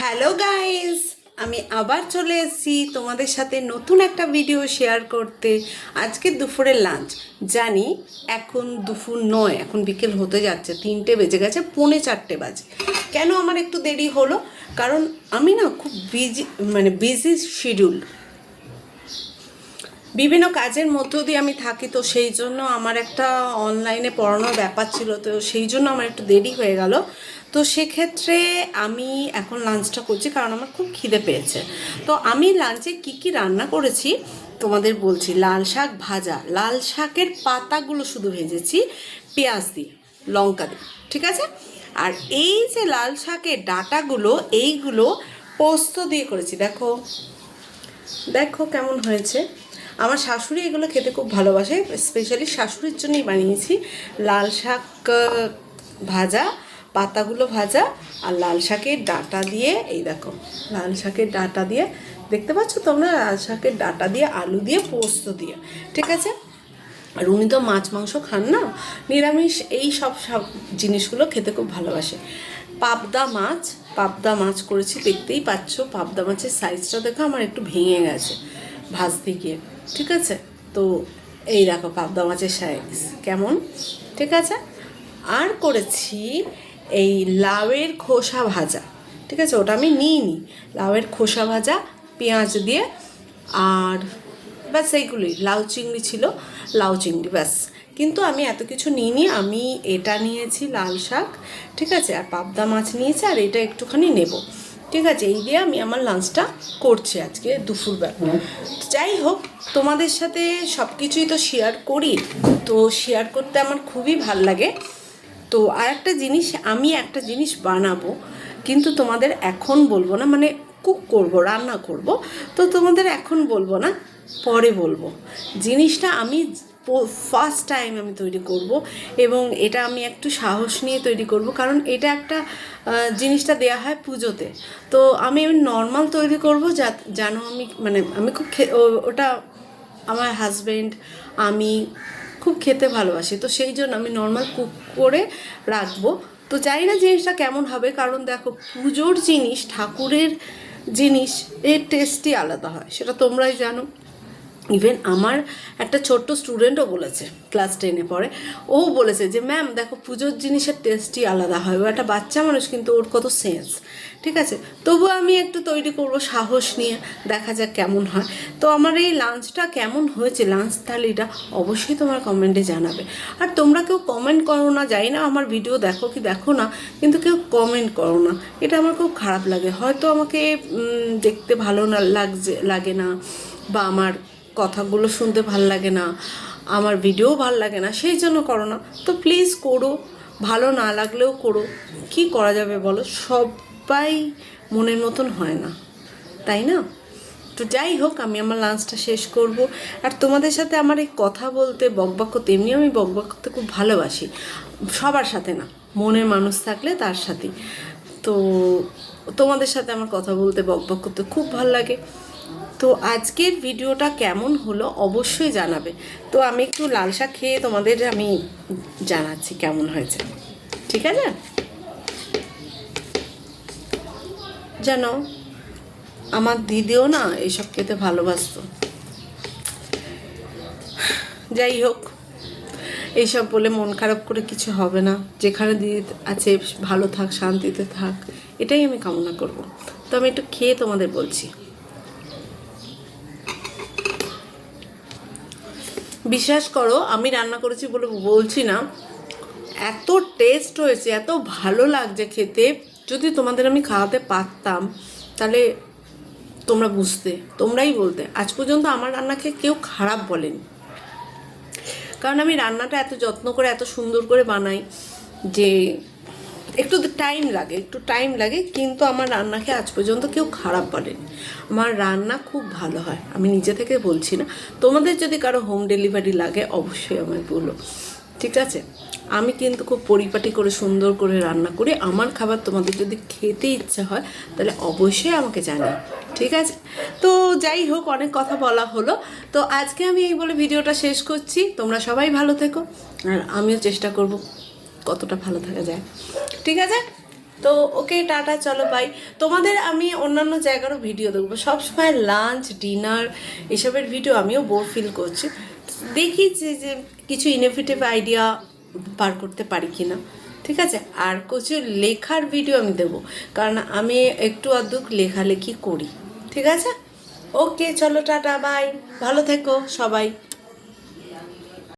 Hello guys, আমি আবার চলে এসেছি তোমাদের সাথে নতুন একটা ভিডিও শেয়ার করতে। আজকে দুপুরের লাঞ্চ। জানি এখন দুপুর নয়, এখন বিকেল হতে যাচ্ছে, 3টে বেজে গেছে, 3:45 বাজে। কেন আমার একটু দেরি হলো? কারণ আমি না খুব বিজি শিডিউল, বিভিন্ন কাজের মধ্য দিয়ে আমি থাকি, তো সেই জন্য আমার একটা অনলাইনে পড়ানোর ব্যাপার ছিল, তো সেই জন্য আমার একটু দেরি হয়ে গেল। তো সেক্ষেত্রে আমি এখন লাঞ্চটা করছি কারণ আমার খুব খিদে পেয়েছে। তো আমি লাঞ্চে কি রান্না করেছি তোমাদের বলছি। লাল শাক ভাজা, লাল শাকের পাতাগুলো শুধু ভেজেছি পেঁয়াজ দিয়ে, লঙ্কা দিয়ে, ঠিক আছে। আর এই যে লাল শাকের ডাঁটাগুলো, এইগুলো পোস্ত দিয়ে করেছি। দেখো দেখো কেমন হয়েছে। আমার শাশুড়ি এগুলো খেতে খুব ভালোবাসে, স্পেশালি শাশুড়ির জন্যই বানিয়েছি। লাল শাক ভাজা, পাতাগুলো ভাজা, আর লাল শাকের ডাঁটা দিয়ে, এই দেখো লাল শাকের ডাঁটা দিয়ে, দেখতে পাচ্ছ তোমরা, লাল শাকের ডাঁটা দিয়ে, আলু দিয়ে, পোস্ত দিয়ে, ঠিক আছে। আর উনি তো মাছ মাংস খান না, নিরামিষ, এই সব জিনিসগুলো খেতে খুব ভালোবাসে। পাবদা মাছ করেছি, দেখতেই পাচ্ছ পাবদা মাছের সাইজটা দেখো আমার একটু ভেঙে গেছে ভাজতে গিয়ে, ঠিক আছে। তো এই দেখো পাবদা মাছের সাইজ কেমন, ঠিক আছে। আর করেছি এই লাউয়ের খোসা ভাজা, ঠিক আছে, ওটা আমি নিইনি। লাউয়ের খোসা ভাজা পেঁয়াজ দিয়ে, আর ব্যাস এইগুলোই। লাউ চিংড়ি ছিল, লাউ চিংড়ি ব্যাস। কিন্তু আমি এত কিছু নিইনি, আমি এটা নিয়েছি লাল শাক, ঠিক আছে, আর পাবদা মাছ নিয়েছি, আর এটা একটুখানি নেব, ঠিক আছে। এই দিয়ে আমি আমার লাঞ্চটা করছি আজকে দুপুরবেলা। যাই হোক, তোমাদের সাথে সব কিছুই তো শেয়ার করি, তো শেয়ার করতে আমার খুবই ভাল লাগে। তো আর একটা জিনিস, আমি একটা জিনিস বানাবো, কিন্তু তোমাদের এখন বলবো না, মানে কুক করব, রান্না করব, তো তোমাদের এখন বলবো না, পরে বলবো। জিনিসটা আমি ফার্স্ট টাইম আমি তৈরি করব, এবং এটা আমি একটু সাহস নিয়ে তৈরি করব, কারণ এটা একটা জিনিসটা দেয়া হয় পুজোতে। তো আমি নর্মাল তৈরি করব, জানো আমি, মানে আমি খুব ওটা আমার হাজব্যান্ড, আমি খুব খেতে ভালোবাসি, তো সেই জন্য আমি নর্মাল কুক করে রাখবো। তো জানি না জিনিসটা কেমন হবে, কারণ দেখো পুজোর জিনিস, ঠাকুরের জিনিস, এর টেস্টই আলাদা হয়, সেটা তোমরাই জানো। ইভেন আমার একটা ছোট্ট স্টুডেন্টও বলেছে, ক্লাস 10-এ পড়ে, ও বলেছে যে ম্যাম দেখো পুজোর জিনিসের টেস্টই আলাদা হয়। ও একটা বাচ্চা মানুষ, কিন্তু ওর কত সেন্স, ঠিক আছে। তবু আমি একটু তৈরি করব সাহস নিয়ে, দেখা যাক কেমন হয়। তো আমার এই লাঞ্চটা কেমন হয়েছে, লাঞ্চ থালিটা অবশ্যই তোমার কমেন্টে জানাবে। আর তোমরা কেউ কমেন্ট করো না, জানি না আমার ভিডিও দেখো কি দেখো না, কিন্তু কেউ কমেন্ট করো না, এটা আমার খুব খারাপ লাগে। হয়তো আমাকে দেখতে ভালো না লাগে না, বা আমার কথাগুলো শুনতে ভাল লাগে না, আমার ভিডিও ভাল লাগে না, সেই জন্য করো না। তো প্লিজ করো, ভালো না লাগলেও করো, কি করা যাবে বলো, সবাই মনের মতন হয় না, তাই না। তো যাই হোক, আমি আমার লাঞ্চটা শেষ করব। আর তোমাদের সাথে আমার এই কথা বলতে, বকবক করতে, এমনি আমি বকবক করতে খুব ভালোবাসি, সবার সাথে না, মনের মানুষ থাকলে তার সাথেই। তো তোমাদের সাথে আমার কথা বলতে, বকবক করতে খুব ভালো লাগে। তো আজকের ভিডিওটা কেমন হলো অবশ্যই জানাবে। তো আমি একটু লাল শাক খেয়ে তোমাদের আমি জানাচ্ছি কেমন হয়েছে, ঠিক আছে। জানো আমার দিদিও না এইসব খেতে ভালোবাসতো। যাই হোক, এইসব বলে মন খারাপ করে কিছু হবে না, যেখানে দিদি আছে ভালো থাক, শান্তিতে থাক, এটাই আমি কামনা করব। তো আমি একটু খেয়ে তোমাদের বলছি। বিশ্বাস করো, আমি রান্না করেছি বলে বলছি না, এত টেস্ট হয়েছে, এত ভালো লাগছে খেতে। যদি তোমাদের আমি খাওয়াতে পারতাম, তাহলে তোমরা বুঝতে, তোমরাই বলতে আজ পর্যন্ত আমার রান্নাকে কেউ খারাপ বলেনি। কারণ আমি রান্নাটা এত যত্ন করে, এত সুন্দর করে বানাই, যে একটু টাইম লাগে, কিন্তু আমার রান্নাকে আজ পর্যন্ত কেউ খারাপ বলেনি। আমার রান্না খুব ভালো হয়, আমি নিজে থেকে বলছি না। তোমাদের যদি কারো হোম ডেলিভারি লাগে অবশ্যই আমায় বলো, ঠিক আছে। আমি কিন্তু খুব পরিপাটি করে, সুন্দর করে রান্না করি। আমার খাবার তোমাদের যদি খেতে ইচ্ছা হয়, তাহলে অবশ্যই আমাকে জানাও, ঠিক আছে। তো যাই হোক, অনেক কথা বলা হলো, তো আজকে আমি এই বলে ভিডিওটা শেষ করছি। তোমরা সবাই ভালো থেকো, আর আমিও চেষ্টা করব কতটা ভালো থাকা যায়, ঠিক আছে। তো ওকে, টাটা, চলো বাই। তোমাদের আমি অন্যান্য জায়গারও ভিডিও দেখবো, সবসময় লাঞ্চ ডিনার এসবের ভিডিও আমিও বোর ফিল করছি। দেখি যে কিছু ইনোভেটিভ আইডিয়া বার করতে পারি কি না। ঠিক আছে, আর কিছু লেখার ভিডিও আমি দেবো, কারণ আমি একটু আধটু লেখালেখি করি। ঠিক আছে, ওকে, চলো টাটা বাই, ভালো থেকো সবাই।